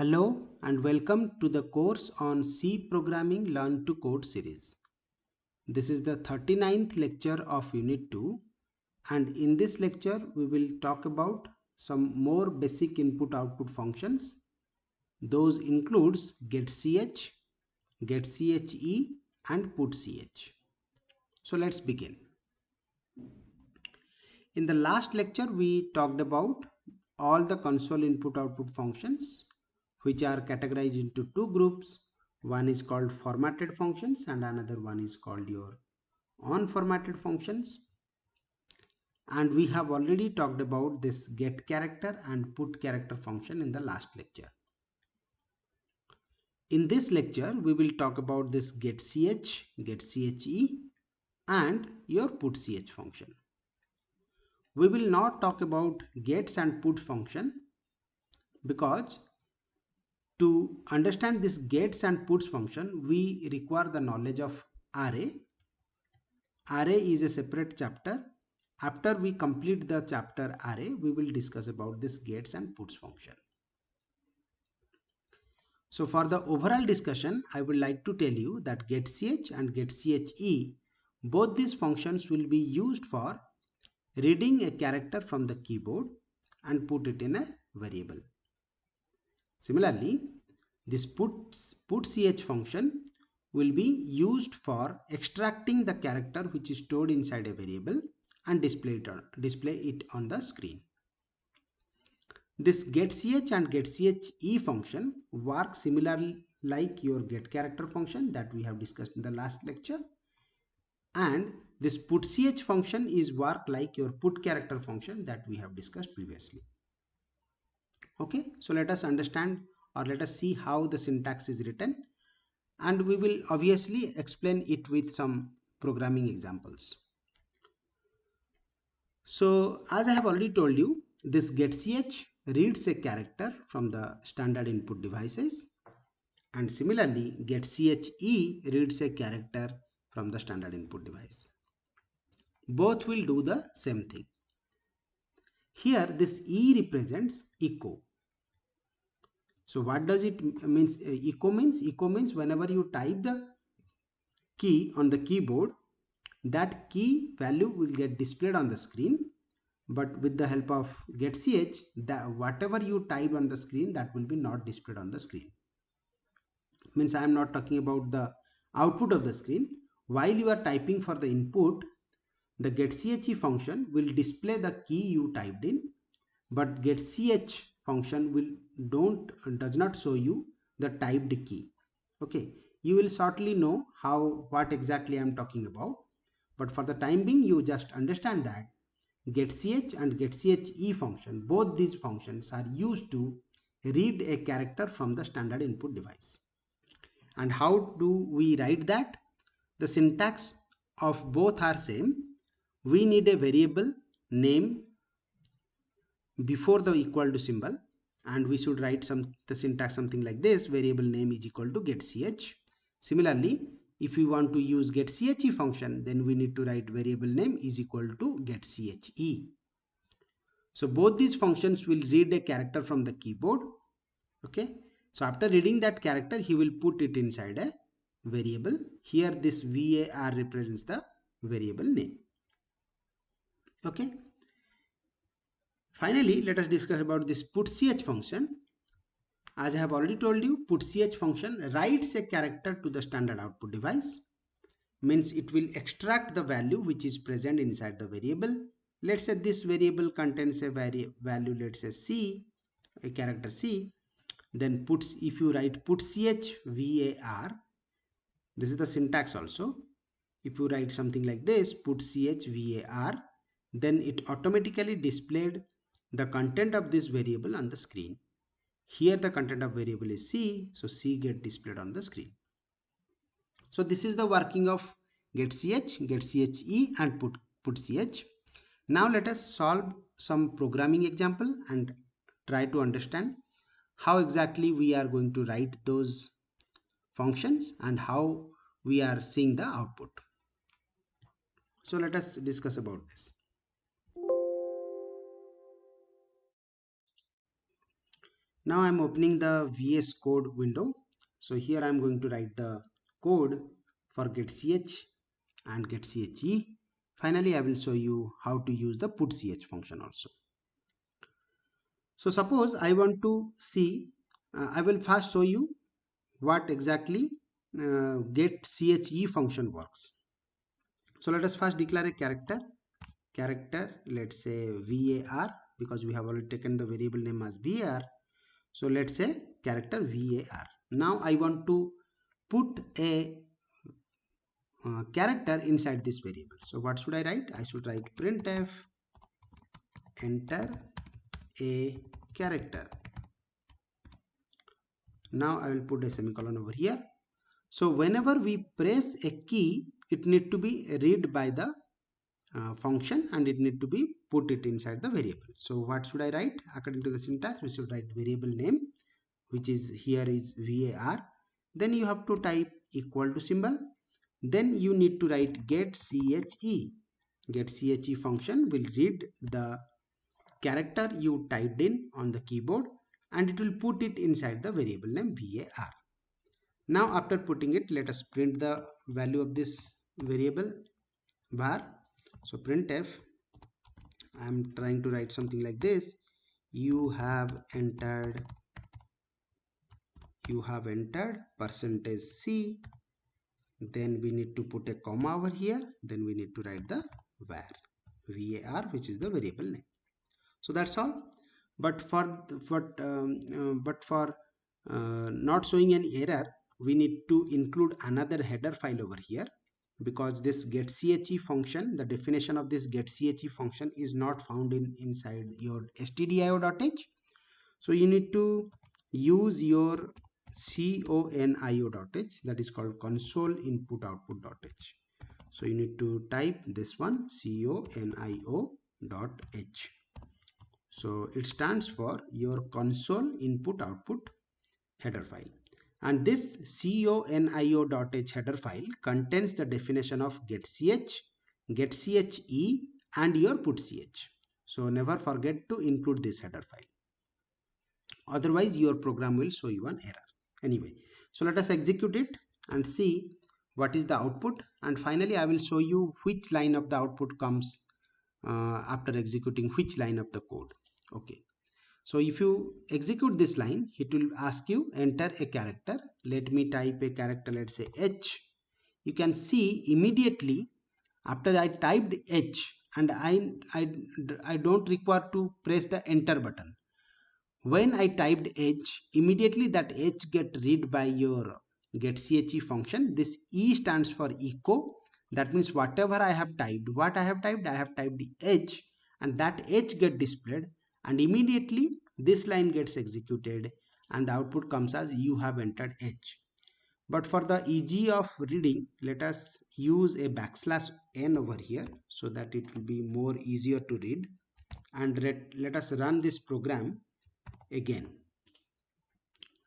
Hello and welcome to the course on C Programming Learn to Code series. This is the 39th lecture of Unit 2, and in this lecture we will talk about some more basic input-output functions. Those includes getCH, getChe and putch. So let's begin. In the last lecture we talked about all the console input-output functions, which are categorized into two groups. One is called formatted functions and another one is called your unformatted functions. And we have already talked about this get character and put character function in the last lecture. In this lecture we will talk about this getCH, getChe and your putch function. We will not talk about gets and put function because to understand this gets and puts function, we require the knowledge of array. Array is a separate chapter. After we complete the chapter array, we will discuss about this gets and puts function. So for the overall discussion, I would like to tell you that getCH and getChe, both these functions will be used for reading a character from the keyboard and put it in a variable. Similarly, this putch function will be used for extracting the character which is stored inside a variable and display it on the screen. This getCH and getChe function work similarly like your getCharacter function that we have discussed in the last lecture, and this putch function is work like your putCharacter function that we have discussed previously. Okay, so let us understand or let us see how the syntax is written, and we will obviously explain it with some programming examples. So as I have already told you, this getCH reads a character from the standard input devices, and similarly getChe reads a character from the standard input device. Both will do the same thing. Here this E represents echo. So what does it means? Echo means whenever you type the key on the keyboard, that key value will get displayed on the screen, but with the help of getCH, that whatever you type on the screen, that will be not displayed on the screen. Means I am not talking about the output of the screen. While you are typing for the input, the getChe function will display the key you typed in, but getCH function does not show you the typed key. Okay, you will shortly know what exactly I am talking about, but for the time being you just understand that getCH and getChe function, both these functions are used to read a character from the standard input device. And how do we write that? The syntax of both are same. We need a variable name before the equal to symbol, and we should write the syntax something like this: variable name is equal to getCH. Similarly, if we want to use getChe function, then we need to write variable name is equal to getChe. So both these functions will read a character from the keyboard. Okay, so after reading that character, he will put it inside a variable. Here this var represents the variable name. Okay, finally let us discuss about this putch function. As I have already told you, putch function writes a character to the standard output device. Means it will extract the value which is present inside the variable. Let's say this variable contains a value, let's say C, a character C. Then if you write putch var, this is the syntax also. If you write something like this, putch var, then it automatically displayed the content of this variable on the screen. Here the content of variable is C, so C get displayed on the screen. So this is the working of getCH, getChe and putch. Now let us solve some programming example and try to understand how exactly we are going to write those functions and how we are seeing the output. So let us discuss about this. Now I'm opening the VS Code window. So here I'm going to write the code for getch and getche. Finally, I will show you how to use the putch function also. So suppose I want to see, I will first show you what exactly getche function works. So let us first declare a character, let's say var, because we have already taken the variable name as var. So let's say character var. Now I want to put a character inside this variable. So what should I write? I should write printf enter a character. Now I will put a semicolon over here. So whenever we press a key, it need to be read by the function and it need to be put it inside the variable. So what should I write? According to the syntax, we should write variable name, which is here is var. Then you have to type equal to symbol. Then you need to write getche. Getche function will read the character you typed in on the keyboard and it will put it inside the variable name var. Now after putting it, let us print the value of this variable var. So printf, I am trying to write something like this: you have entered %c. Then we need to put a comma over here. Then we need to write the var, which is the variable name. So that's all. But for not showing any error, we need to include another header file over here, because this getche function, the definition of this getche function is not found inside your stdio.h. So you need to use your conio.h, that is called console input output.h. So you need to type this one, conio.h. So it stands for your console input output header file. And this conio.h header file contains the definition of getch, getche, and your putch. So never forget to include this header file. Otherwise, your program will show you an error. Anyway, so let us execute it and see what is the output. And finally, I will show you which line of the output comes after executing which line of the code. Okay. So if you execute this line, it will ask you enter a character. Let me type a character, let's say H. You can see immediately after I typed H, and I don't require to press the enter button. When I typed H, immediately that H get read by your getche function. This E stands for echo. That means whatever I have typed, I have typed H, and that H get displayed, and immediately this line gets executed and the output comes as you have entered H. But for the ease of reading, let us use a \n over here so that it will be more easier to read. And let us run this program again.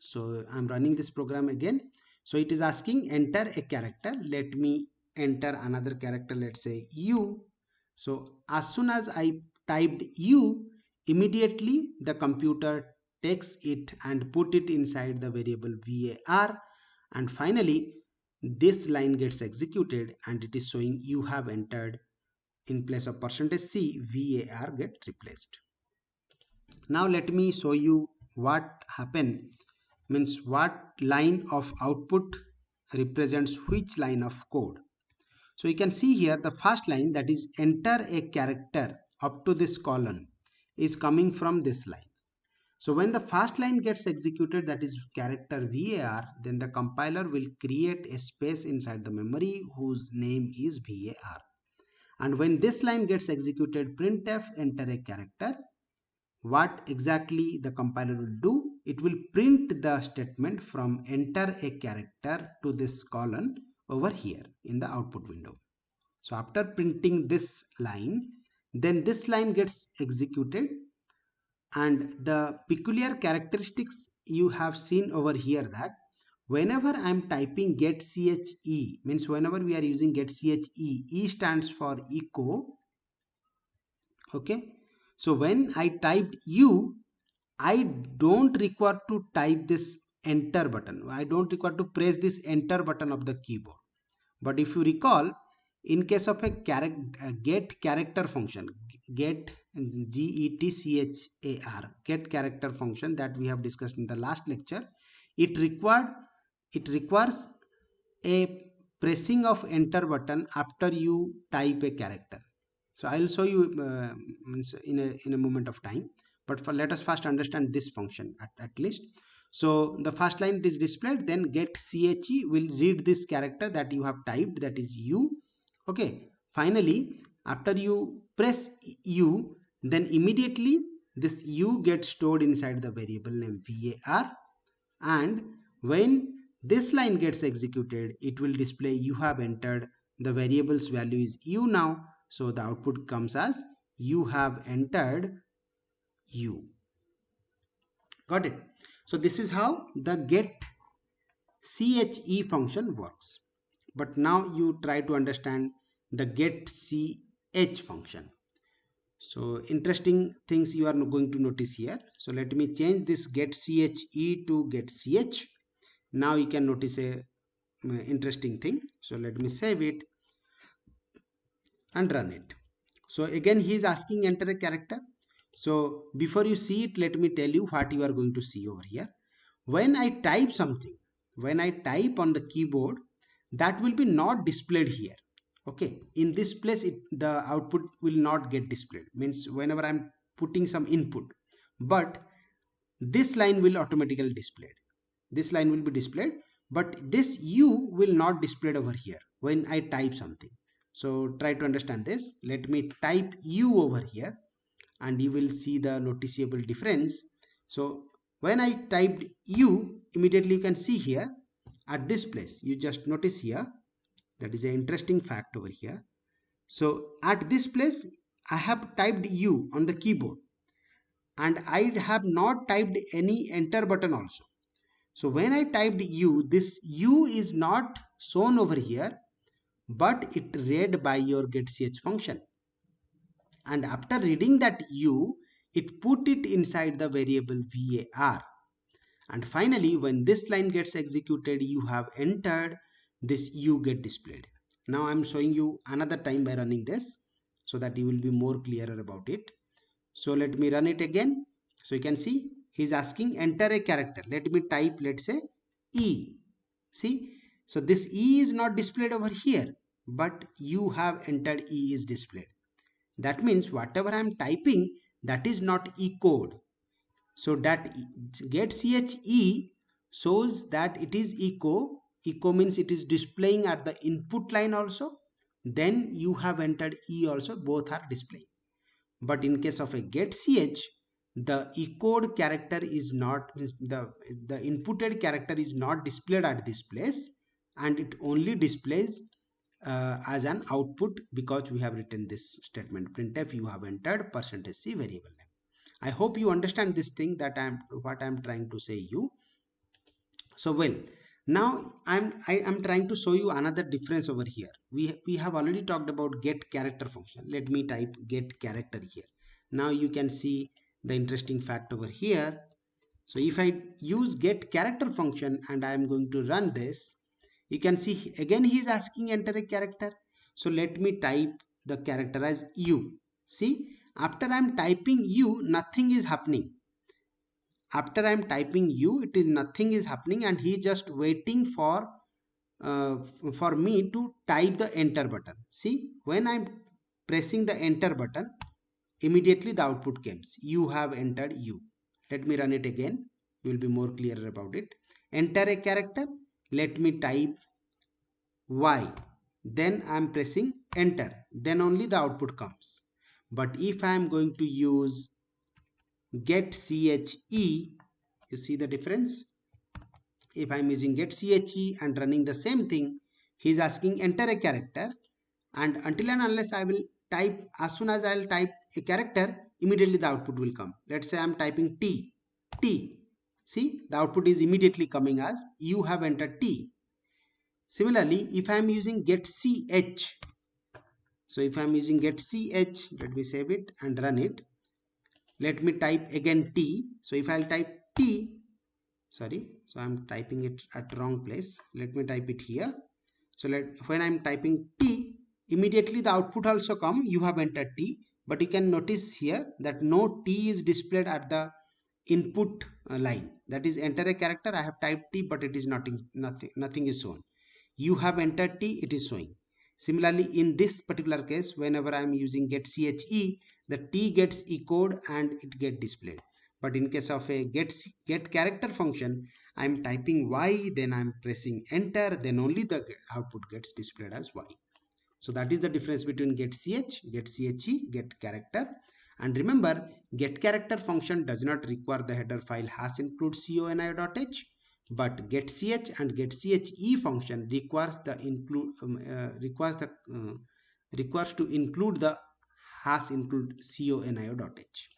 So I'm running this program again. So it is asking enter a character. Let me enter another character, let's say U. So as soon as I typed U, immediately the computer takes it and put it inside the variable var, and finally this line gets executed and it is showing you have entered. In place of %c, var get replaced. Now let me show you what happened, means what line of output represents which line of code. So you can see here the first line, that is enter a character up to this colon, is coming from this line. So when the first line gets executed, that is character var, then the compiler will create a space inside the memory whose name is var. And when this line gets executed, printf enter a character, what exactly the compiler will do? It will print the statement from enter a character to this colon over here in the output window. So after printing this line, then this line gets executed, and the peculiar characteristics you have seen over here, that whenever I am typing getche, means whenever we are using getche, E stands for echo. Okay. So when I typed U, I don't require to type this enter button. I don't require to press this enter button of the keyboard. But if you recall, in case of a get character function, get get character function that we have discussed in the last lecture, it requires a pressing of enter button after you type a character. So I'll show you in a moment of time, but let us first understand this function at least. So the first line is displayed, then get che will read this character that you have typed, that is u. Okay, finally after you press u, then immediately this u gets stored inside the variable name var, and when this line gets executed, it will display you have entered the variable's value is u now. So the output comes as you have entered u. Got it? So this is how the get che function works. But now you try to understand the get ch function. So interesting things you are going to notice here. So let me change this get che to get ch. Now you can notice a interesting thing. So let me save it and run it. So again he is asking enter a character. So before you see it, let me tell you what you are going to see over here. When I type something, when I type on the keyboard, that will be not displayed here. Okay, in this place the output will not get displayed, means whenever I'm putting some input, but this line will automatically displayed. This line will be displayed, but this u will not displayed over here when I type something. So try to understand this. Let me type u over here and you will see the noticeable difference. So when I typed u, immediately you can see here at this place, you just notice here, that is an interesting fact over here. So at this place I have typed u on the keyboard and I have not typed any enter button also. So when I typed u, this u is not shown over here, but it read by your getch function. And after reading that u, it put it inside the variable var. And finally, when this line gets executed, you have entered, this u get displayed. Now I'm showing you another time by running this so that you will be more clearer about it. So let me run it again. So you can see he's asking enter a character. Let me type, let's say E. See, so this E is not displayed over here, but you have entered E is displayed. That means whatever I'm typing, that is not E code. So that get che shows that it is echo. Echo means it is displaying at the input line also. Then you have entered E also, both are displaying. But in case of a get ch, the echoed character is not, the inputted character is not displayed at this place, and it only displays as an output because we have written this statement printf you have entered %c variable name. I hope you understand this thing that what I'm trying to say you. So well, now I'm trying to show you another difference over here. We have already talked about get character function. Let me type get character here. Now you can see the interesting fact over here. So if I use get character function and I am going to run this, you can see again he is asking enter a character. So let me type the character as u. See, after I am typing u, nothing is happening. After I am typing u, it is nothing is happening, and he just waiting for me to type the enter button. See, when I'm pressing the enter button, immediately the output comes, you have entered u. Let me run it again, you will be more clearer about it. Enter a character, let me type y, then I am pressing enter, then only the output comes. But if I am going to use get che, you see the difference. If I'm using get che and running the same thing, he's asking enter a character, and until and unless I will type, as soon as I'll type a character, immediately the output will come. Let's say I'm typing t. See, the output is immediately coming as you have entered t. Similarly, if I'm using get ch, so if I'm using get ch, let me save it and run it. let me type again T. So if I'll type T, sorry, so I'm typing it at wrong place. Let me type it here. So when I'm typing T, immediately the output also come. You have entered T, but you can notice here that no T is displayed at the input line. That is, enter a character. I have typed T, but it is nothing is shown. You have entered T, it is showing. Similarly, in this particular case, whenever I am using get CHE, the T gets echoed and it gets displayed. But in case of a get character function, I am typing Y, then I am pressing enter, then only the output gets displayed as Y. So that is the difference between get CH, get CHE, get character. And remember, get character function does not require the header file #include coni.h, but get ch and get che function requires to include the #include conio.h.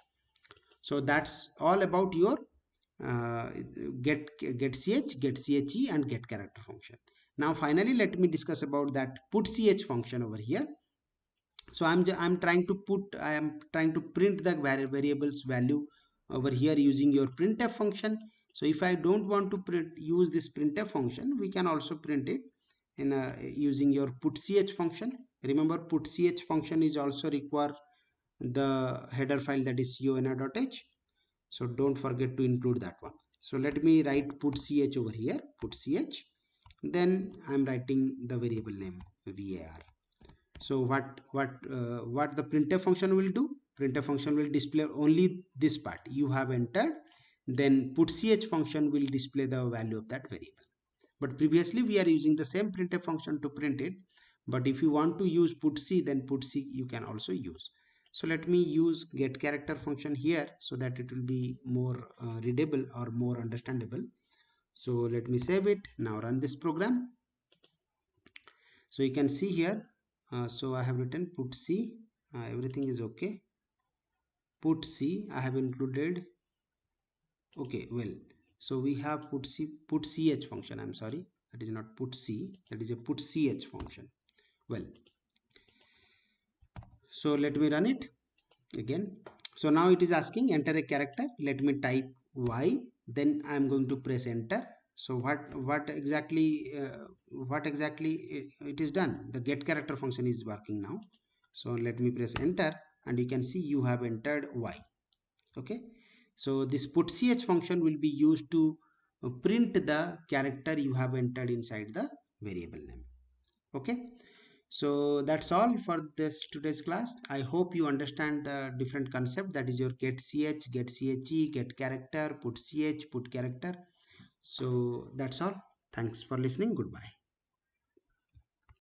So that's all about your get ch, get che, and get character function. Now finally, let me discuss about that put ch function over here. So I'm trying to print the variables value over here using your printf function. So if I don't want to use this printf function, we can also print it in using your putch function. Remember, putch function is also require the header file, that is coni.h. So don't forget to include that one. So let me write putch over here, putch. Then I'm writing the variable name var. So what the printf function will do? Printf function will display only this part you have entered. Then putch function will display the value of that variable. But previously we are using the same printf function to print it. But if you want to use putc, then putc you can also use. So let me use get character function here so that it will be more readable or more understandable. So let me save it. Now run this program. So you can see here, so I have written put c, everything is okay. Put c I have included, okay, well, so we have put ch function, I'm sorry, that is not put c, that is a put ch function. Well, so let me run it again. So now it is asking enter a character. Let me type y, then I am going to press enter. So what exactly it is done? The get character function is working now. So let me press enter, and you can see you have entered y. Okay, so this putch function will be used to print the character you have entered inside the variable name. Okay, so that's all for this today's class. I hope you understand the different concept, that is your get ch, get che, get character, put ch, put character. So that's all. Thanks for listening. Goodbye.